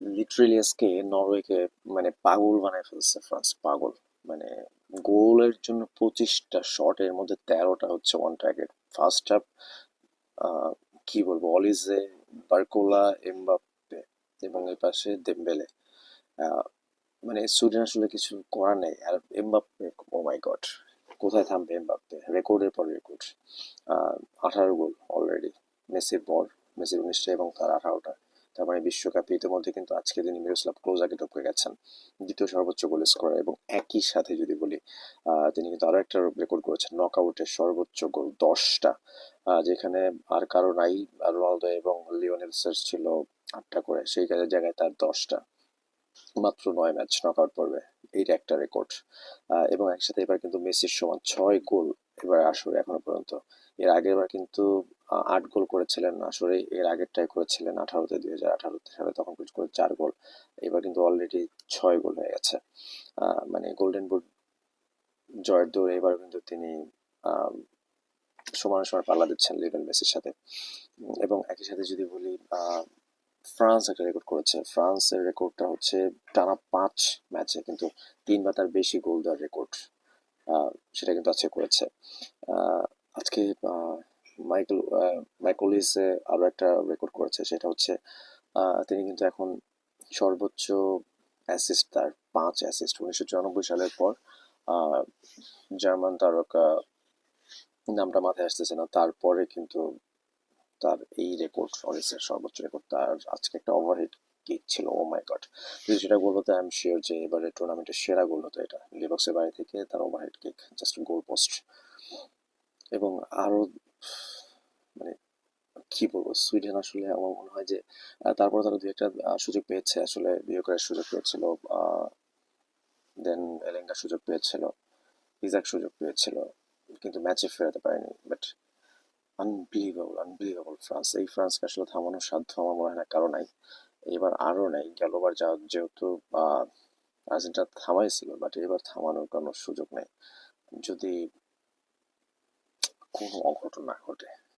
Literally আজকে নরওয়েকে মানে পাগল বানায় ফেলছে ফ্রান্স, পাগল। মানে গোলের জন্য 25টা শটের মধ্যে 13টা হচ্ছে ওয়ান টার্গেট। ফার্স্ট হাফ কি বলবো, অলিজে, বার্কোলা, এমবাপ্পে এবং এই পাশে দেমবেলে। আহ, মানে সুইডেন আসলে কিছু করার নেই। আর এমবাপ্পে, ও মাই গড, কোথায় থামবে এমবাপ্পে? রেকর্ডের পর রেকর্ড। 18 গোল অলরেডি, মেসির পর। মেসির 19টা এবং তার 18টা। তার মানে বিশ্বকাপে ইতিমধ্যে কিন্তু আজকের দিনে মিরোস্লাভ ক্লোজাকে টপকে গেছেন দ্বিতীয় সর্বোচ্চ গোল স্কোরার। এবং একই সাথে যদি বলি, তিনি কিন্তু আরো একটা রেকর্ড করেছেন, নকআউটের সর্বোচ্চ গোল 10টা, যেখানে আর কারো নাই। আর রোনালদো এবং লিওনেল মেসির ছিল 8টা করে, সেই কাজের জায়গায় তার 10টা, মাত্র 9 ম্যাচ নকআউট পর্বে। এইটা একটা রেকর্ড। এবং একসাথে এবার কিন্তু মেসির সমান 6 গোল এবার আসরে এখনো পর্যন্ত। এর আগের বার কিন্তু 8 গোল করেছিলেন আসরে, এর আগেরটাই করেছিলেন 18-তে, 2018 সালে, তখন করে 4 গোল। এবার কিন্তু অলরেডি 6 গোল হয়ে গেছে। মানে গোল্ডেন বুট জয়ের দৌড়ে এবার কিন্তু তিনি আহ, সমান সমান পাল্লা দিচ্ছেন লিওনেল মেসির সাথে। এবং একই সাথে যদি বলি, ফ্রান্স একটা রেকর্ড করেছে। ফ্রান্সের রেকর্ডটা হচ্ছে টানা 5 ম্যাচে কিন্তু 3 বা তার বেশি গোল দেওয়ার রেকর্ড। সেটা কিন্তু আজকে করেছে। আহ, আজকে মাইকেল মাইকোলিসে আরো একটা রেকর্ড করেছে, সেটা হচ্ছে তিনি কিন্তু এখন সর্বোচ্চ অ্যাসিস্ট, তার 5 অ্যাসিস্ট 1994 সালের পর। আহ, জার্মান তারকা, নামটা মাথায় আসতেছে না, তারপরে কিন্তু তার এই রেকর্ড, ফরেস্টের সর্বোচ্চ রেকর্ড। তার আজকে একটা ওভারহেড কিক ছিল, ও মাই গড। যদি সেটা গোল হতো, আই এম শিওর যে এবারে টুর্নামেন্টের সেরা গোল হতো এটা। লিবক্সের বাইরে থেকে তার overhead kick, just goal post. এবং আরো মানে কি বলবো, সুইডেন আসলে আমার মনে হয় যে তারপরে তারা দু একটা সুযোগ পেয়েছে, আসলে বিয়ে করার সুযোগ পেয়েছিল। দেন এলেঙ্গা সুযোগ পেয়েছিল, ইজাক সুযোগ পেয়েছিল, কিন্তু ম্যাচে ফেরাতে পারেনি। But unbelievable, unbelievable France. এই ফ্রান্সকে আসলে থামানোর সাধ্য আমার মনে হয় না কারো নাই। এবার আরো নাই, গেলবার যা যেহেতু আর্জেন্টিনা থামাইছিল, বাট এবার থামানোর কোনো সুযোগ নেই যদি কোনো অঘটন না ঘটে।